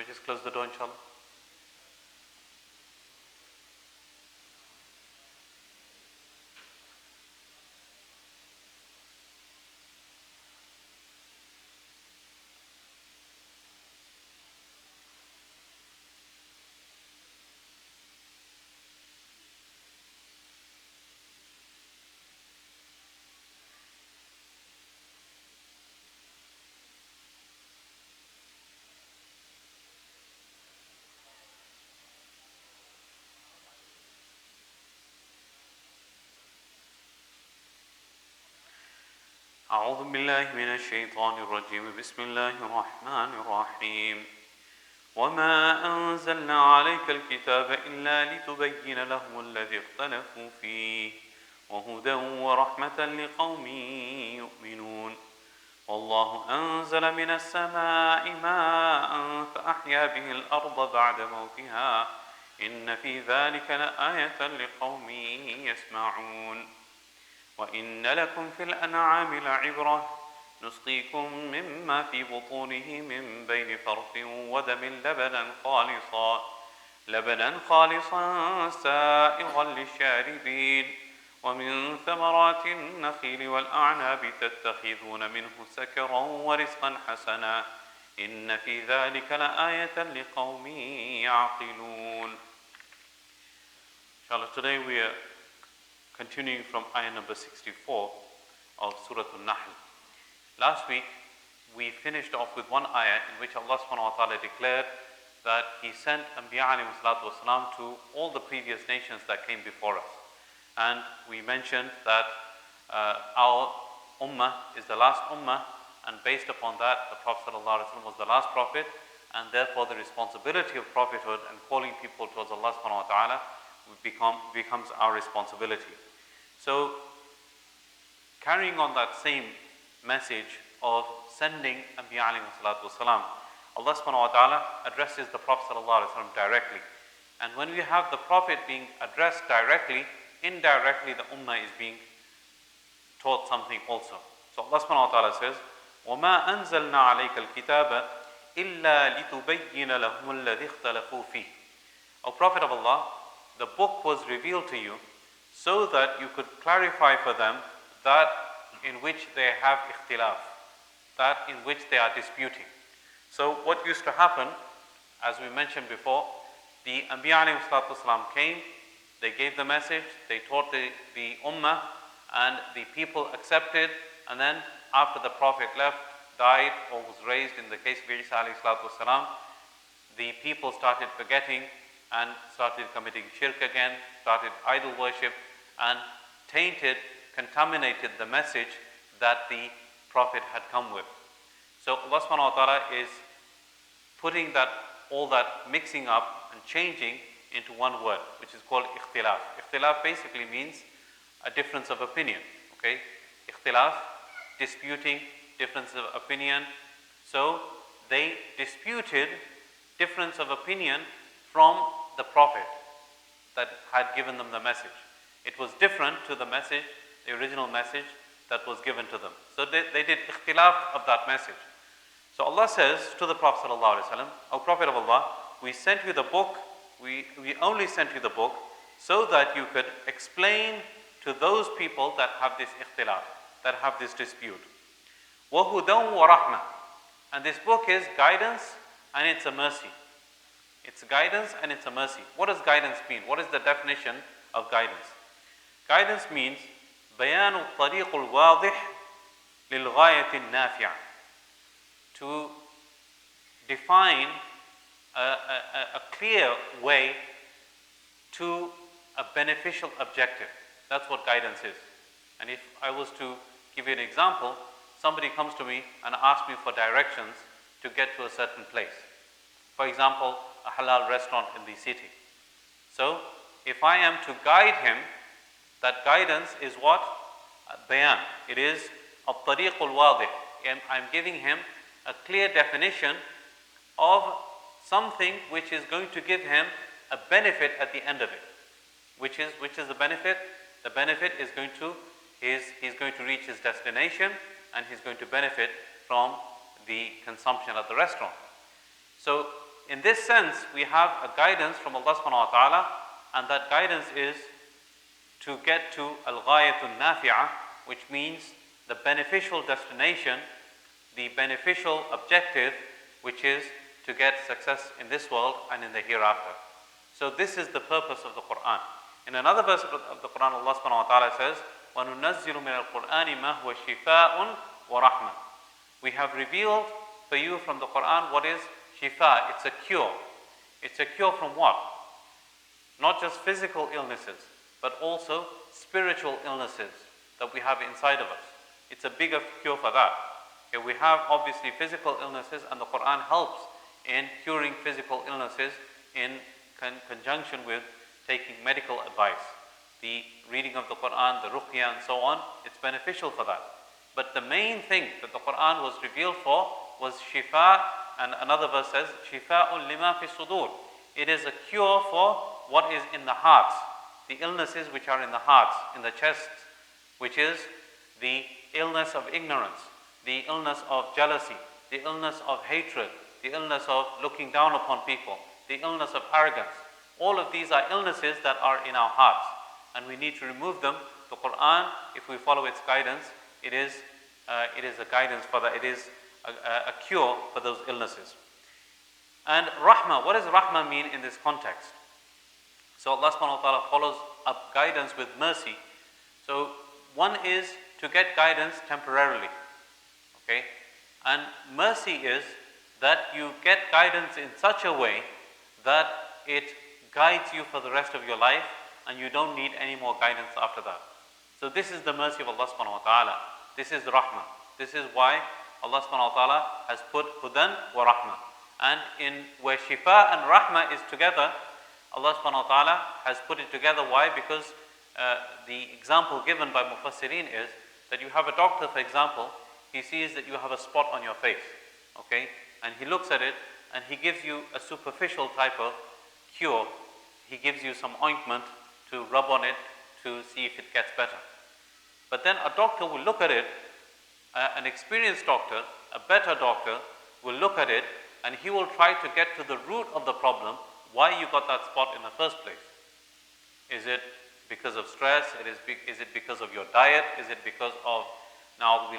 just close the door, inshallah? أعوذ بالله من الشيطان الرجيم بسم الله الرحمن الرحيم وما أنزلنا عليك الكتاب إلا لتبين لهم الذي اختلفوا فيه وهدى ورحمة لقوم يؤمنون والله أنزل من السماء ماء فأحيا به الأرض بعد موتها إن في ذلك لآية لقوم يسمعون وإن لكم في الأنعام لعبرة نسقيكم مما في بطونه من بين فرث ودم لبنا خالصا سائغا للشاربين ومن ثمرات النخيل والأعناب تتخذون منه سكرا ورزقا حسنا إن في ذلك لآية لقوم يعقلون. Inshallah, today we are continuing from ayah number 64 of Surah An-Nahl. Last week we finished off with one ayah in which Allah subhanahu wa ta'ala declared that He sent Anbiya alayhi salatu wasalam to all the previous nations that came before us. And we mentioned that our ummah is the last ummah, and based upon that the Prophet sallallahu alaihi wasallam was the last prophet, and therefore the responsibility of prophethood and calling people towards Allah subhanahu wa ta'ala becomes our responsibility. So, carrying on that same message of sending Anbiya alayhi salatu wasalam, Allah subhanahu wa ta'ala addresses the Prophet sallallahu alaihi wasallam directly. And when we have the Prophet being addressed directly, indirectly the ummah is being taught something also. So Allah subhanahu wa ta'ala says, وَمَا أَنزَلْنَا عَلَيْكَ الْكِتَابَ إِلَّا لِتُبَيِّنَ لَهُمُ الَّذِي اخْتَلَفُوا فِيهِ. O Prophet of Allah, the book was revealed to you so that you could clarify for them that in which they have ikhtilaf, that in which they are disputing. So what used to happen, as we mentioned before, the Anbiya alayhi salatu wasalam came, they gave the message, they taught the ummah, and the people accepted, and then after the Prophet left, died, or was raised in the case of Isa alayhi salatu wasalam, the people started forgetting and started committing shirk again, started idol worship, and contaminated the message that the Prophet had come with. So Allah subhanahu wa ta'ala is putting all that mixing up and changing into one word, which is called ikhtilaf. Ikhtilaf basically means a difference of opinion. Okay? Ikhtilaf, disputing, difference of opinion. So they disputed difference of opinion from the Prophet that had given them the message. It was different to the message, the original message that was given to them. So they did ikhtilaf of that message. So Allah says to the Prophet sallallahu alaihi wasallam, O Prophet of Allah, we sent you the book, we only sent you the book so that you could explain to those people that have this ikhtilaf, that have this dispute. وَهُدًى وَرَحْمَةً. And this book is guidance and it's a mercy. It's guidance and it's a mercy. What does guidance mean? What is the definition of guidance? Guidance means بيان الطريق الواضح للغاية النافعة. To define a clear way to a beneficial objective. That's what guidance is. And if I was to give you an example, somebody comes to me and asks me for directions to get to a certain place. For example, a halal restaurant in the city. So, if I am to guide him, that guidance is what? Bayan. It is al-tariq al-wadih. I'm giving him a clear definition of something which is going to give him a benefit at the end of it. Which is the benefit? The benefit is he's going to reach his destination and he's going to benefit from the consumption at the restaurant. So in this sense, we have a guidance from Allah subhanahu wa ta'ala, and that guidance is to get to al-ghayatun nafi'ah, which means the beneficial destination, the beneficial objective, which is to get success in this world and in the hereafter. So this is the purpose of the Quran. In another verse of the Quran, Allah subhanahu wa ta'ala says, وَنُنَزِّلُ مِنَ الْقُرْآنِ مَا هُوَ شِفَاءٌ وَرَحْمَةٌ. We have revealed for you from the Quran what is shifa. It's a cure. It's a cure from what? Not just physical illnesses, but also spiritual illnesses that we have inside of us. It's a bigger cure for that. Okay, we have obviously physical illnesses, and the Quran helps in curing physical illnesses in conjunction with taking medical advice. The reading of the Quran, the ruqyah and so on, it's beneficial for that. But the main thing that the Quran was revealed for was shifa, and another verse says, shifa'un lima fi sudur. It is a cure for what is in the hearts, the illnesses which are in the hearts, in the chests, which is the illness of ignorance, the illness of jealousy, the illness of hatred, the illness of looking down upon people, the illness of arrogance. All of these are illnesses that are in our hearts, and we need to remove them. The Quran, if we follow its guidance, it is a guidance for that. It is a cure for those illnesses. And rahmah, what does rahmah mean in this context? So Allah subhanahu wa ta'ala follows up guidance with mercy. So one is to get guidance temporarily. Okay? And mercy is that you get guidance in such a way that it guides you for the rest of your life, and you don't need any more guidance after that. So this is the mercy of Allah subhanahu wa ta'ala. This is rahmah. This is why Allah subhanahu wa ta'ala has put hudan wa rahmah. And in where shifa and rahmah is together, Allah subhanahu wa ta'ala has put it together. Why? Because the example given by Mufassirin is that you have a doctor, for example, he sees that you have a spot on your face, okay? And he looks at it and he gives you a superficial type of cure. He gives you some ointment to rub on it to see if it gets better. But then a doctor will look at it, an experienced doctor, a better doctor, will look at it and he will try to get to the root of the problem, why you got that spot in the first place. Is it because of stress? Is it because of your diet? Is it because of now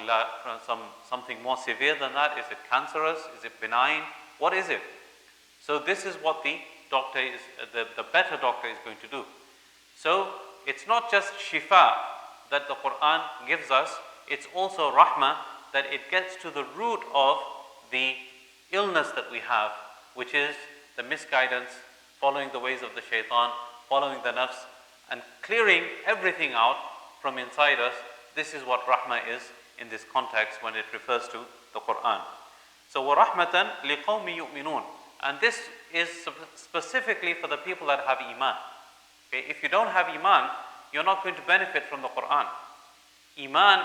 something more severe than that? Is it cancerous? Is it benign? What is it? So this is what the doctor is, the better doctor is going to do. So it's not just shifa that the Quran gives us, it's also rahmah, that it gets to the root of the illness that we have, which is the misguidance, following the ways of the shaitan, following the nafs, and clearing everything out from inside us. This is what rahmah is in this context when it refers to the Quran. So وَرَحْمَةً لِقَوْمِ يُؤْمِنُونَ. And this is specifically for the people that have iman. Okay? If you don't have iman, you're not going to benefit from the Quran. Iman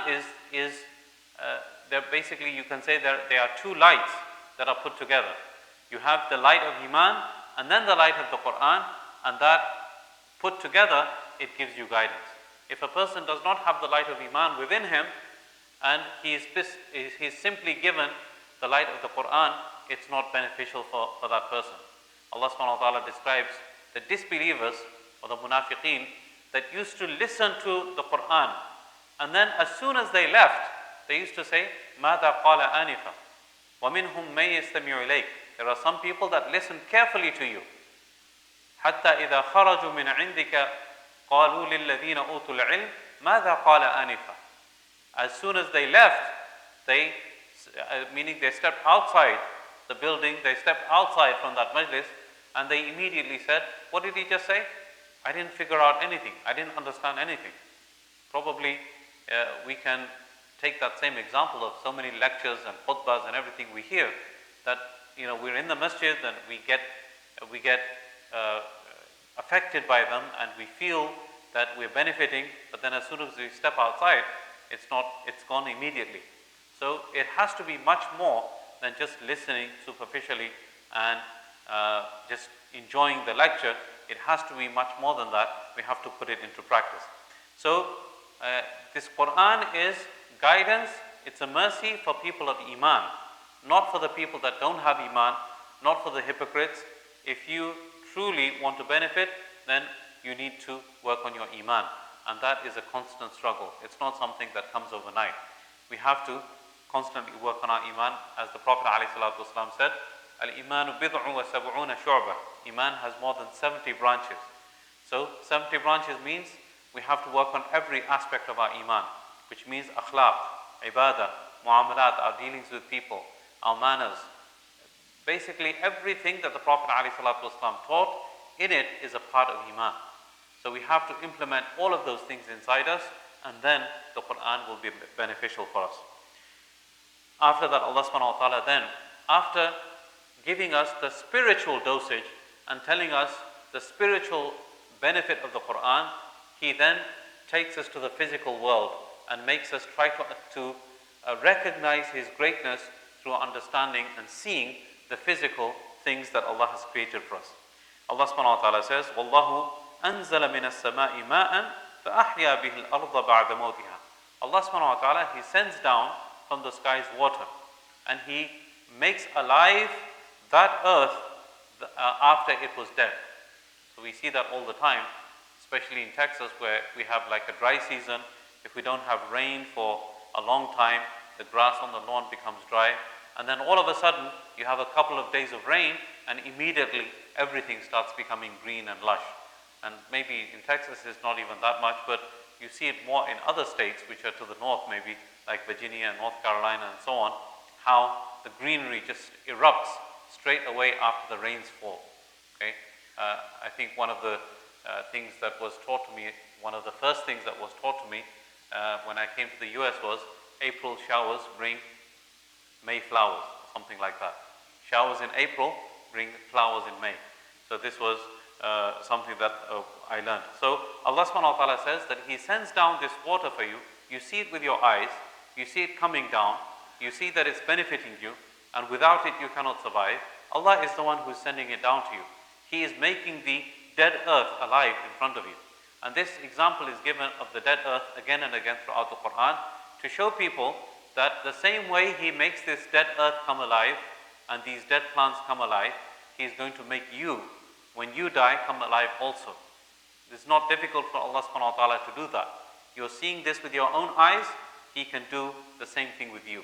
is basically, you can say there are two lights that are put together. You have the light of iman and then the light of the Quran, and that put together, it gives you guidance. If a person does not have the light of iman within him and he is simply given the light of the Quran, it's not beneficial for that person. Allah subhanahu wa ta'ala describes the disbelievers or the munafiqeen that used to listen to the Quran, and then as soon as they left, they used to say, مَاذَا قَالَ آنِفًا وَمِنْهُمْ مَن يَسْتَمِعُ إِلَيْكَ. There are some people that listen carefully to you. حَتَّى إِذَا خَرَجُوا مِنْ عِنْدِكَ قَالُوا لِلَّذِينَ أُوتُوا الْعِلْمَ مَاذَا قَالَ آنِفًا. As soon as they left, meaning they stepped outside the building, they stepped outside from that majlis, and they immediately said, what did he just say? I didn't figure out anything. I didn't understand anything. Probably we can take that same example of so many lectures and khutbahs and everything we hear, that we're in the masjid and we get affected by them and we feel that we're benefiting, but then as soon as we step outside, it's gone immediately. So it has to be much more than just listening superficially and just enjoying the lecture. It has to be much more than that. We have to put it into practice. So this Quran is guidance. It's a mercy for people of iman, not for the people that don't have iman, not for the hypocrites. If you truly want to benefit, then you need to work on your iman. And that is a constant struggle. It's not something that comes overnight. We have to constantly work on our iman. As the Prophet ﷺ said, Al-imanu bid'un wa sab'una shu'bah. Iman has more than 70 branches. So 70 branches means we have to work on every aspect of our iman, which means akhlaq, ibadah, muamalat, our dealings with people, our manners. Basically everything that the Prophet ﷺ taught, in it is a part of iman. So we have to implement all of those things inside us, and then the Quran will be beneficial for us. After that, Allah subhanahu wa ta'ala then, after giving us the spiritual dosage and telling us the spiritual benefit of the Quran, He then takes us to the physical world and makes us try to recognize His greatness through understanding and seeing the physical things that Allah has created for us. Allah subhanahu wa ta'ala says, وَاللَّهُ أَنزَلَ مِنَ السَّمَاءِ مَاءً فَأَحْيَا بِهِ الْأَرْضَ بَعْدَ مَوْتِهَا. Allah subhanahu wa ta'ala, He sends down from the skies water, and He makes alive that earth after it was dead. So we see that all the time, especially in Texas, where we have like a dry season. If we don't have rain for a long time, the grass on the lawn becomes dry, and then all of a sudden you have a couple of days of rain, and immediately everything starts becoming green and lush. And maybe in Texas it's not even that much, but you see it more in other states which are to the north, maybe like Virginia and North Carolina and so on, how the greenery just erupts straight away after the rains fall. Okay, I think one of the things that was taught to me, one of the first things that was taught to me when I came to the US was April showers bring May flowers, something like that. Showers in April bring flowers in May. So this was something that I learned. So Allah subhanahu wa ta'ala says that He sends down this water for you. You see it with your eyes, you see it coming down, you see that it's benefiting you, and without it you cannot survive. Allah is the one who is sending it down to you. He is making the dead earth alive in front of you. And this example is given of the dead earth again and again throughout the Quran to show people that the same way He makes this dead earth come alive and these dead plants come alive, He is going to make you, when you die, come alive also. It's not difficult for Allah subhanahu wa ta'ala to do that. You're seeing this with your own eyes, He can do the same thing with you.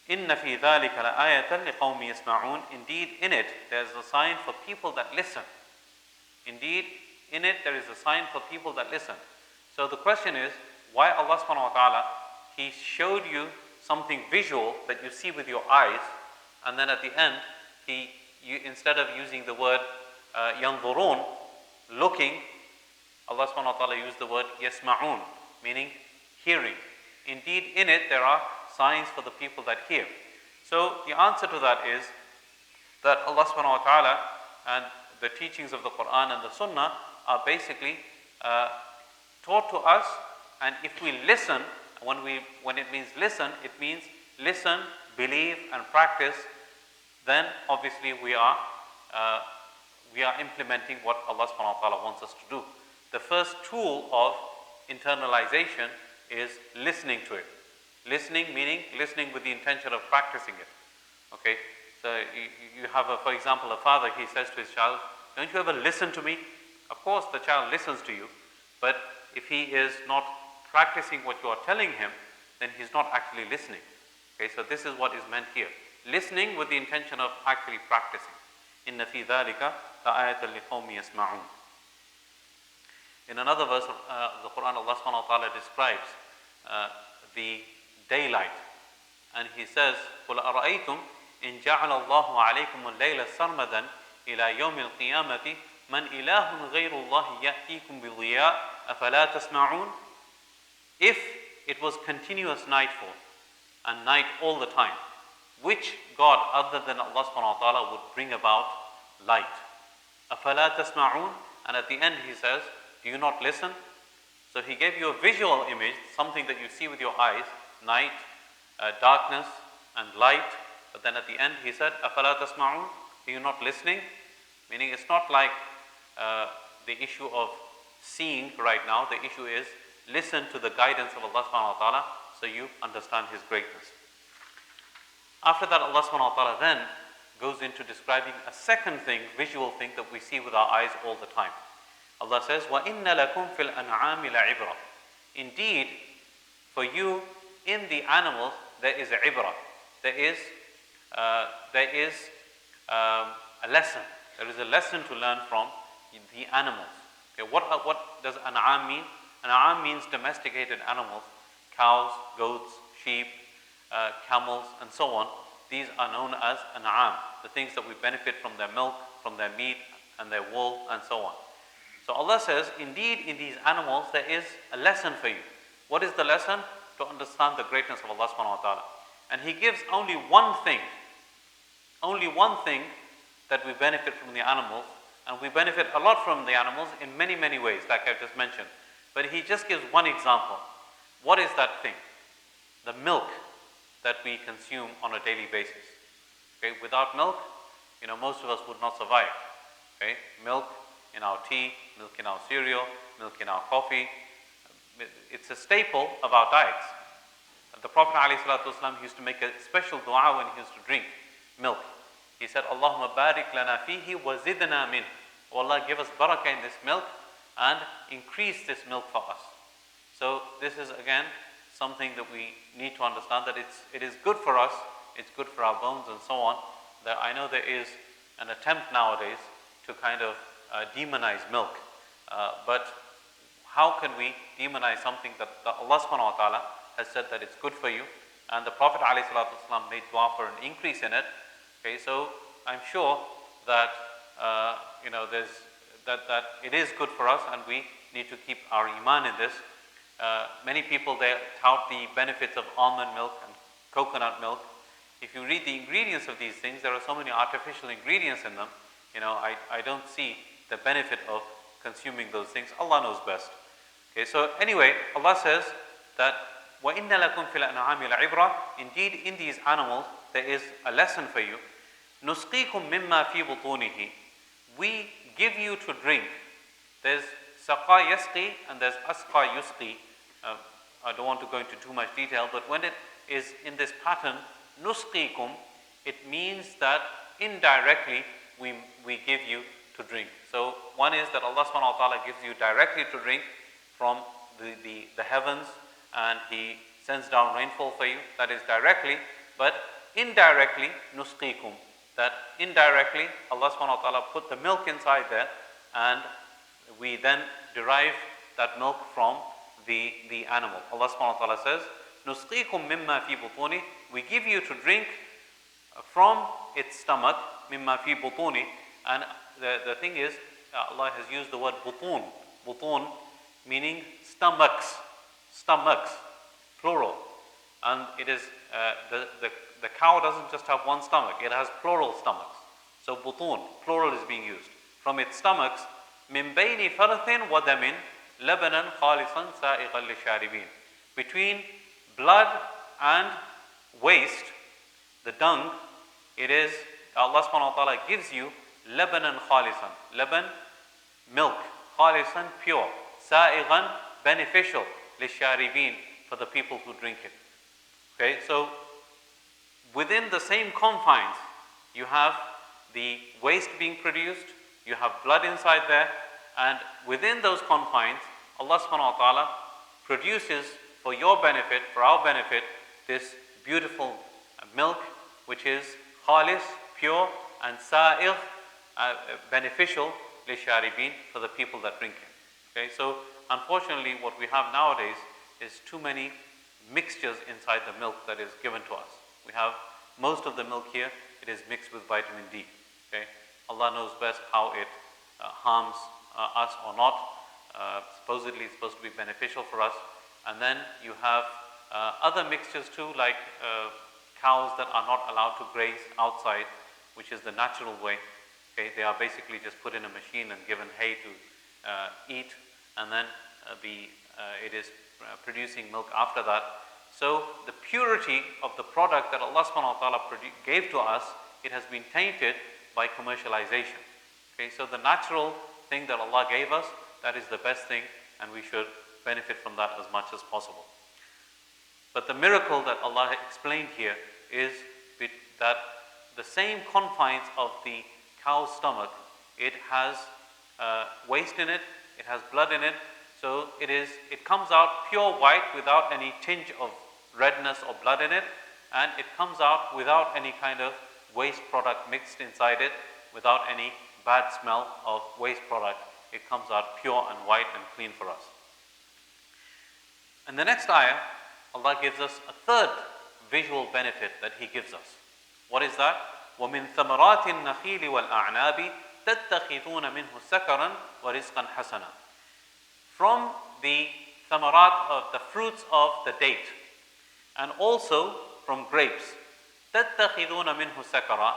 إِنَّ فِي ذَلِكَ لَآيَةً لِقَوْمِ يَسْمَعُونَ. Indeed, in it, there is a sign for people that listen. Indeed, in it, there is a sign for people that listen. So the question is, why Allah subhanahu wa ta'ala, He showed you something visual that you see with your eyes, and then at the end, instead of using the word يَنْظُرُونَ, looking, Allah subhanahu wa ta'ala used the word يَسْمَعُونَ, meaning hearing. Indeed, in it, there are signs for the people that hear. So the answer to that is that Allah subhanahu wa ta'ala and the teachings of the Quran and the Sunnah are basically taught to us, and if we listen, when it means listen, it means listen, believe and practice, then obviously we are implementing what Allah subhanahu wa ta'ala wants us to do. The first tool of internalization is listening to it. Listening meaning listening with the intention of practicing it. Okay, so you have, for example, a father, he says to his child, don't you ever listen to me? Of course the child listens to you, but if he is not practicing what you are telling him, then he's not actually listening. Okay, so this is what is meant here. Listening with the intention of actually practicing. إِنَّ فِي ذَلِكَ لَآيَةً لِقَوْمِ يَسْمَعُونَ. In another verse of the Quran, Allah subhanahu wa ta'ala describes the daylight, and He says, قُلْ أَرَأَيْتُمْ إِنْ جَعَلَ اللَّهُ عَلَيْكُمُ اللَّيْلَ سَرْمَدًا إِلَى يَوْمِ الْقِيَامَةِ مَنْ إِلَهٌ غَيْرُ اللَّهِ يَأْتِيكُمْ بِضِيَاءٍ أَفَلَا تَسْمَعُونَ. If it was continuous nightfall and night all the time, which God other than Allah subhanahu wa ta'ala would bring about light? أَفَلَا تَسْمَعُونَ. And at the end He says, do you not listen? So He gave you a visual image, something that you see with your eyes, night, darkness and light, but then at the end He said, أَفَلَا تَسْمَعُونَ. Are you not listening? Meaning it's not like the issue of seeing right now. The issue is listen to the guidance of Allah subhanahu wa ta'ala so you understand His greatness. After that, Allah subhanahu wa ta'ala then goes into describing a second thing, visual thing that we see with our eyes all the time. Allah says, وَإِنَّ لَكُمْ فِي الْأَنْعَامِ لَعِبْرَةً. Indeed, for you in the animals there is a ibrah. There is a lesson. There is a lesson to learn from the animals. Okay, what does an'am mean? An'am means domesticated animals, cows, goats, sheep, camels, and so on. These are known as an'am, the things that we benefit from their milk, from their meat, and their wool, and so on. So Allah says, indeed in these animals there is a lesson for you. What is the lesson? To understand the greatness of Allah subhanahu wa ta'ala. And He gives only one thing that we benefit from the animals, and we benefit a lot from the animals in many, many ways, like I've just mentioned. But He just gives one example. What is that thing? The milk that we consume on a daily basis. Okay, without milk, most of us would not survive. Okay, milk in our tea, milk in our cereal, milk in our coffee. It's a staple of our diets. The Prophet ﷺ used to make a special dua when he used to drink milk. He said, Allahumma barik lana fihi wa zidna min. Oh Allah, give us barakah in this milk and increase this milk for us. So this is again something that we need to understand, that it is good for us, it's good for our bones and so on. That I know there is an attempt nowadays to kind of demonize milk. But how can we demonize something that Allah subhanahu wa ta'ala has said that it's good for you? And the Prophet ﷺ made dua for an increase in it. Okay, so I'm sure that that it is good for us, and we need to keep our iman in this. Many people they tout the benefits of almond milk and coconut milk. If you read the ingredients of these things, there are so many artificial ingredients in them. I don't see the benefit of consuming those things. Allah knows best. Okay, so anyway, Allah says that وَإِنَّ لَكُمْ فِي الْأَنْعَامِ لَعِبْرَةً. Indeed, in these animals there is a lesson for you. نُسْقِيكُم مِّمَّا فِي بُطُونِهِ. We give you to drink. There's saqa yasqi and there's asqa yusqi. I don't want to go into too much detail, but when it is in this pattern, nusqikum, it means that indirectly we give you to drink. So one is that Allah subhanahu wa ta'ala gives you directly to drink from the heavens, and He sends down rainfall for you. That is directly. But indirectly, nusqikum, that indirectly Allah subhanahu wa ta'ala put the milk inside there, and we then derive that milk from the animal. Allah subhanahu wa ta'ala says, nusqikum mimma fi butuni, we give you to drink from its stomach, mimma fi butuni. And the thing is, Allah has used the word butun meaning stomachs, plural. And it is the cow doesn't just have one stomach, it has plural stomachs. So butun, plural is being used. From its stomachs, min bayni farathin wa damin labanan khalisan sa'iqan lisharibin. Between blood and waste, the dung, it is Allah subhanahu wa ta'ala gives you labanan khalisan. Laban, milk, khalisan, pure, sa'iqan, beneficial, lisharibin, for the people who drink it. Okay, so within the same confines, you have the waste being produced, you have blood inside there, and within those confines, Allah subhanahu wa ta'ala produces for your benefit, for our benefit, this beautiful milk, which is khalis, pure, and sa'ir, beneficial, lisharibin, for the people that drink it. Okay, so unfortunately what we have nowadays is too many mixtures inside the milk that is given to us. We have most of the milk here, it is mixed with vitamin D. Okay, Allah knows best how it harms us or not. Supposedly it's supposed to be beneficial for us. And then you have other mixtures too, like cows that are not allowed to graze outside, which is the natural way. Okay, they are basically just put in a machine and given hay to eat, and then it is producing milk after that. So the purity of the product that Allah subhanahu wa ta'ala gave to us, it has been tainted by commercialization. Okay, so the natural thing that Allah gave us, that is the best thing, and we should benefit from that as much as possible. But the miracle that Allah explained here is that the same confines of the cow's stomach. It has waste in it, it has blood in it, so it comes out pure white without any tinge of redness or blood in it, and it comes out without any kind of waste product mixed inside it, without any bad smell of waste product. It comes out pure and white and clean for us. In the next ayah, Allah gives us a third visual benefit that He gives us. What is that? وَمِن ثَمَرَاتِ النَّخِيلِ وَالْأَعْنَابِ تَتَّخِذُونَ مِنْهُ سَكَرًا وَرِزْقًا حَسَنًا. From the thamarat of the fruits of the date, and also from grapes. تَتَّخِذُونَ مِنْهُ سَكَرًا.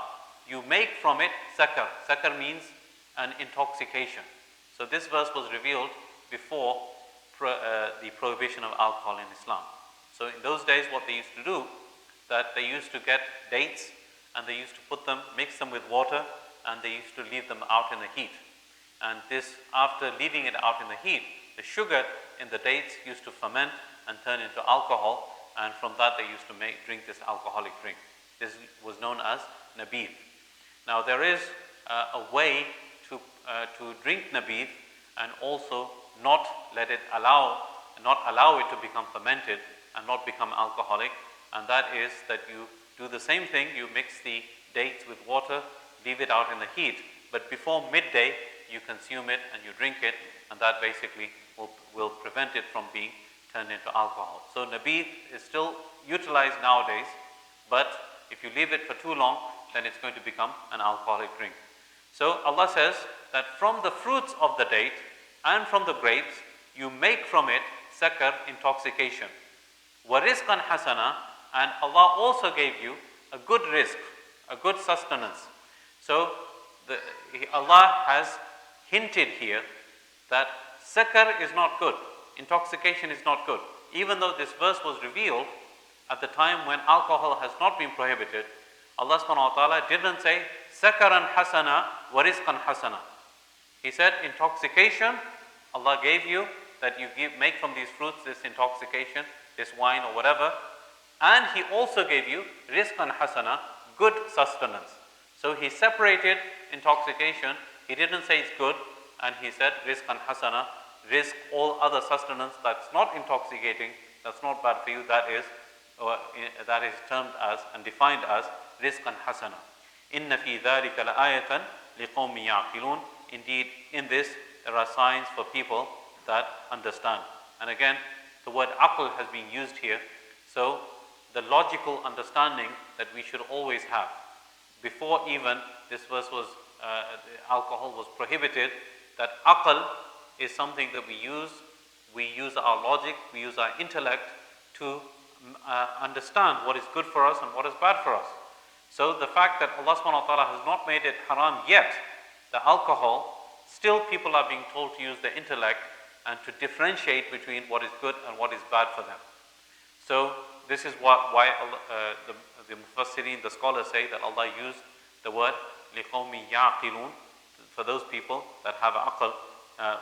You make from it sakar. Sakar means an intoxication. So this verse was revealed before the prohibition of alcohol in Islam. So in those days what they used to do, that they used to get dates and they used to mix them with water, and they used to leave them out in the heat. And this, after leaving it out in the heat, the sugar in the dates used to ferment and turn into alcohol, and from that they used to drink this alcoholic drink. This was known as nabith. Now there is a way to drink nabith and also not allow it to become fermented and not become alcoholic, and that is that you do the same thing. You mix the dates with water, leave it out in the heat, but before midday you consume it and you drink it, and that basically will prevent it from being turned into alcohol. So nabith is still utilized nowadays, but if you leave it for too long, then it's going to become an alcoholic drink. So Allah says that from the fruits of the date and from the grapes, you make from it sakar, intoxication. وَرِزْقًا حَسَنًا, and Allah also gave you a good rizq, a good sustenance. So Allah has hinted here that sakar is not good, intoxication is not good. Even though this verse was revealed at the time when alcohol has not been prohibited, Allah subhanahu wa ta'ala didn't say sakaran hasana wa rizqan hasana. He said intoxication, Allah gave you, that you make from these fruits this intoxication, this wine or whatever, and He also gave you rizqan hasana, good sustenance. So He separated intoxication. He didn't say it's good, and He said rizqan hasana, rizq, all other sustenance that's not intoxicating, that's not bad for you, that is termed as and defined as rizqan hasana. Inna fi dhalika la'ayatan liqawmin ya'qilun. Indeed, in this there are signs for people that understand. And again, the word aql has been used here. So the logical understanding that we should always have. Before even this verse was, alcohol was prohibited, that aql is something that we use. We use our logic, we use our intellect to understand what is good for us and what is bad for us. So the fact that Allah subhanahu wa ta'ala has not made it haram yet, the alcohol, still people are being told to use their intellect and to differentiate between what is good and what is bad for them. So this is why the Mufassirin, the scholars say that Allah used the word لِقَوْمٍ يَعْقِلُونَ, for those people that have aql,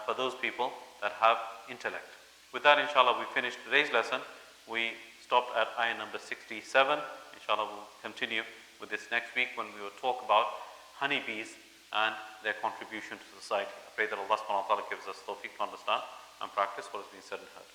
for those people that have intellect. With that, inshallah, we finished today's lesson. We stopped at ayah number 67. Inshallah, we'll continue with this next week when we will talk about honeybees and their contribution to society. I pray that Allah subhanahu wa ta'ala gives us tawfiq to understand and practice what has been said and heard.